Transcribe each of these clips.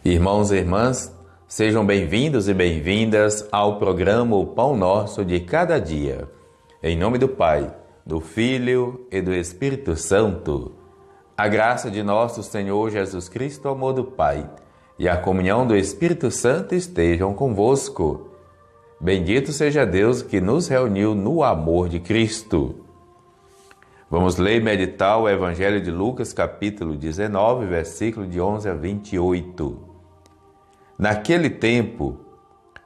Irmãos e irmãs, sejam bem-vindos e bem-vindas ao programa O Pão Nosso de Cada Dia. Em nome do Pai, do Filho e do Espírito Santo. A graça de nosso Senhor Jesus Cristo, o amor do Pai e a comunhão do Espírito Santo estejam convosco. Bendito seja Deus que nos reuniu no amor de Cristo. Vamos ler e meditar o Evangelho de Lucas, capítulo 19, versículo de 11 a 28. Naquele tempo,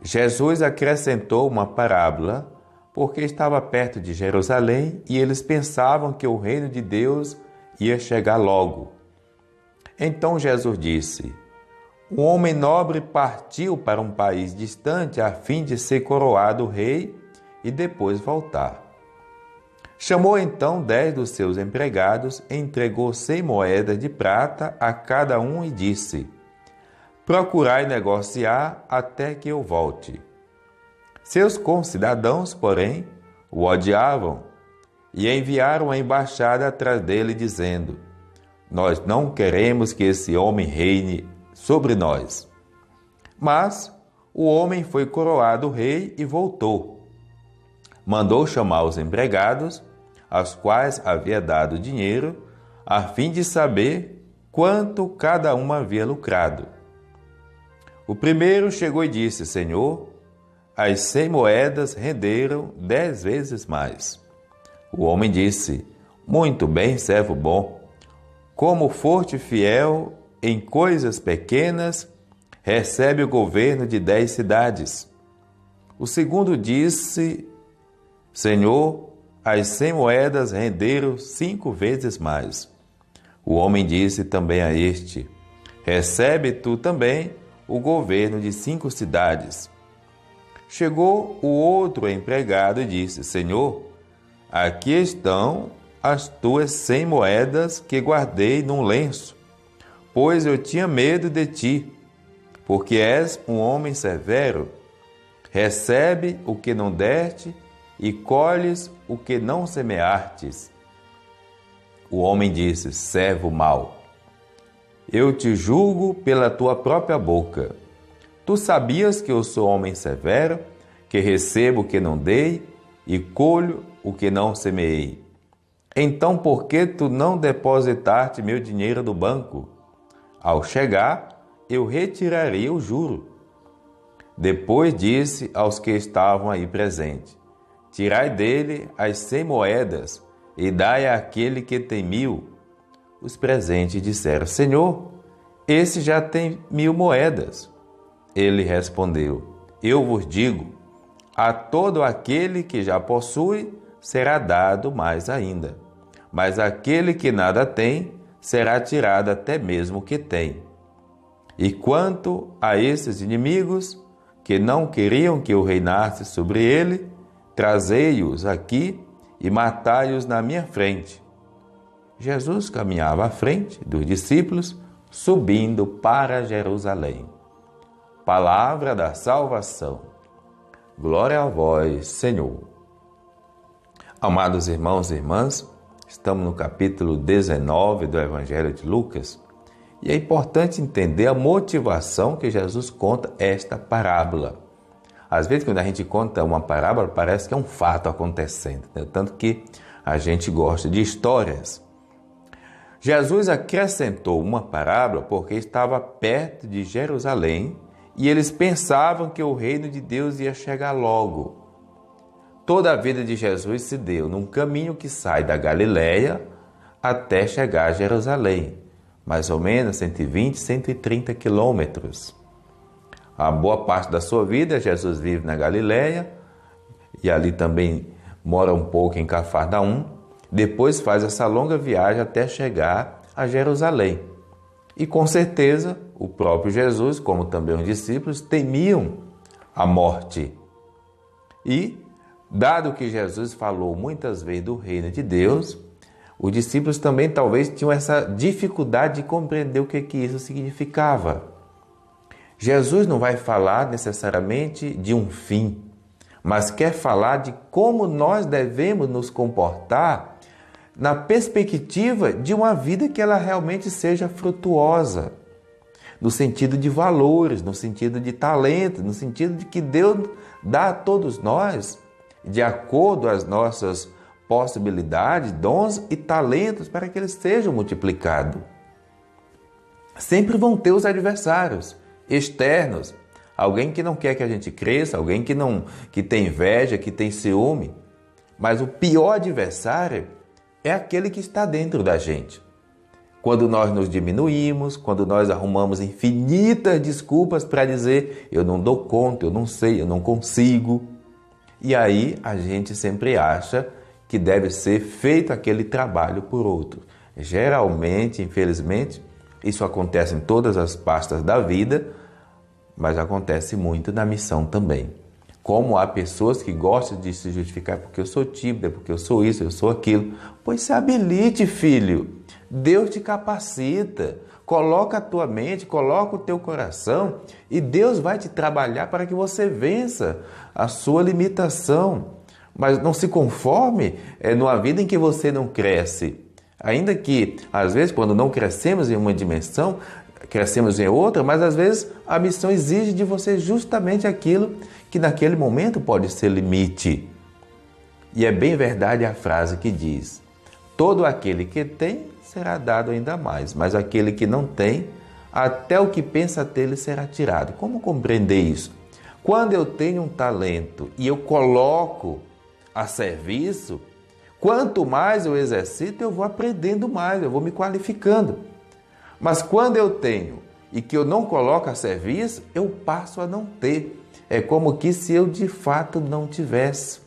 Jesus acrescentou uma parábola, porque estava perto de Jerusalém e eles pensavam que o reino de Deus ia chegar logo. Então Jesus disse: um homem nobre partiu para um país distante a fim de ser coroado rei e depois voltar. Chamou então 10 dos seus empregados, entregou 100 moedas de prata a cada um e disse: procurai negociar até que eu volte. Seus concidadãos, porém, o odiavam e enviaram a embaixada atrás dele, dizendo: nós não queremos que esse homem reine sobre nós. Mas o homem foi coroado rei e voltou. Mandou chamar os empregados, aos quais havia dado dinheiro, a fim de saber quanto cada um havia lucrado. O primeiro chegou e disse: Senhor, as 100 moedas renderam 10 vezes mais. O homem disse: muito bem, servo bom. Como foste fiel em coisas pequenas, recebe o governo de 10 cidades. O segundo disse: Senhor, as 100 moedas renderam 5 vezes mais. O homem disse também a este: recebe tu também o governo de 5 cidades. Chegou o outro empregado e disse: Senhor, aqui estão as tuas 100 moedas que guardei num lenço, pois eu tinha medo de ti, porque és um homem severo. Recebe o que não deste e colhes o que não semeastes. O homem disse: servo mau, eu te julgo pela tua própria boca. Tu sabias que eu sou homem severo, que recebo o que não dei e colho o que não semeei. Então por que tu não depositaste meu dinheiro no banco? Ao chegar, eu retirarei o juro. Depois disse aos que estavam aí presentes: tirai dele as 100 moedas e dai àquele que tem 1000. Os presentes disseram: Senhor, esse já tem 1000 moedas. Ele respondeu: eu vos digo, a todo aquele que já possui será dado mais ainda, mas aquele que nada tem será tirado até mesmo o que tem. E quanto a esses inimigos que não queriam que eu reinasse sobre ele, trazei-os aqui e matai-os na minha frente. Jesus caminhava à frente dos discípulos, subindo para Jerusalém. Palavra da salvação. Glória a vós, Senhor. Amados irmãos e irmãs, estamos no capítulo 19 do Evangelho de Lucas e é importante entender a motivação que Jesus conta esta parábola. Às vezes, quando a gente conta uma parábola, parece que é um fato acontecendo, né? Tanto que a gente gosta de histórias. Jesus acrescentou uma parábola porque estava perto de Jerusalém e eles pensavam que o reino de Deus ia chegar logo. Toda a vida de Jesus se deu num caminho que sai da Galileia até chegar a Jerusalém, mais ou menos 120, 130 quilômetros. A boa parte da sua vida, Jesus vive na Galileia e ali também mora um pouco em Cafarnaum. Depois faz essa longa viagem até chegar a Jerusalém. E com certeza o próprio Jesus, como também os discípulos, temiam a morte. E, dado que Jesus falou muitas vezes do reino de Deus, os discípulos também talvez tinham essa dificuldade de compreender o que isso significava. Jesus não vai falar necessariamente de um fim, mas quer falar de como nós devemos nos comportar na perspectiva de uma vida que ela realmente seja frutuosa. no sentido de valores, no sentido de talento, no sentido de que Deus dá a todos nós, de acordo às nossas possibilidades, dons e talentos, para que eles sejam multiplicados. Sempre vão ter os adversários externos, alguém que não quer que a gente cresça, alguém que tem inveja, que tem ciúme. Mas o pior adversário é aquele que está dentro da gente. Quando nós nos diminuímos, quando nós arrumamos infinitas desculpas para dizer eu não dou conta, eu não sei, eu não consigo. E aí a gente sempre acha que deve ser feito aquele trabalho por outro. Geralmente, infelizmente, isso acontece em todas as pastas da vida, mas acontece muito na missão também. Como há pessoas que gostam de se justificar porque eu sou tímida, porque eu sou isso, eu sou aquilo. Pois se habilite, filho. Deus te capacita. Coloca a tua mente, coloca o teu coração e Deus vai te trabalhar para que você vença a sua limitação. Mas não se conforme numa vida em que você não cresce. Ainda que, às vezes, quando não crescemos em uma dimensão, crescemos em outra, mas às vezes a missão exige de você justamente aquilo que naquele momento pode ser limite. E é bem verdade a frase que diz: todo aquele que tem será dado ainda mais, mas aquele que não tem, até o que pensa ter lhe será tirado. Como compreender isso? Quando eu tenho um talento e eu coloco a serviço, quanto mais eu exercito, eu vou aprendendo mais, eu vou me qualificando. Mas quando eu tenho e que eu não coloco a serviço, eu passo a não ter. É como que se eu de fato não tivesse.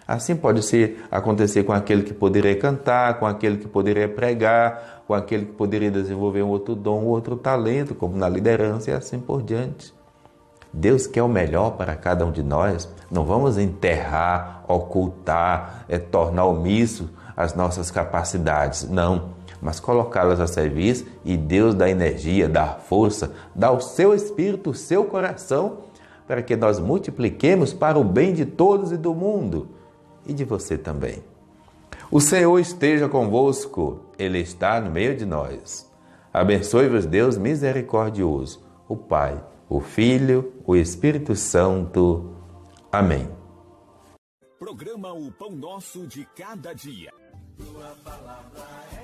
Assim pode acontecer com aquele que poderia cantar, com aquele que poderia pregar, com aquele que poderia desenvolver um outro dom, um outro talento, como na liderança e assim por diante. Deus quer o melhor para cada um de nós. Não vamos enterrar, ocultar, tornar omisso as nossas capacidades, não. Mas colocá-las a serviço e Deus dá energia, dá força, dá o seu espírito, o seu coração, para que nós multipliquemos para o bem de todos e do mundo e de você também. O Senhor esteja convosco, Ele está no meio de nós. Abençoe-vos Deus misericordioso, o Pai, o Filho, o Espírito Santo. Amém. Programa O Pão Nosso de Cada Dia. Tua palavra é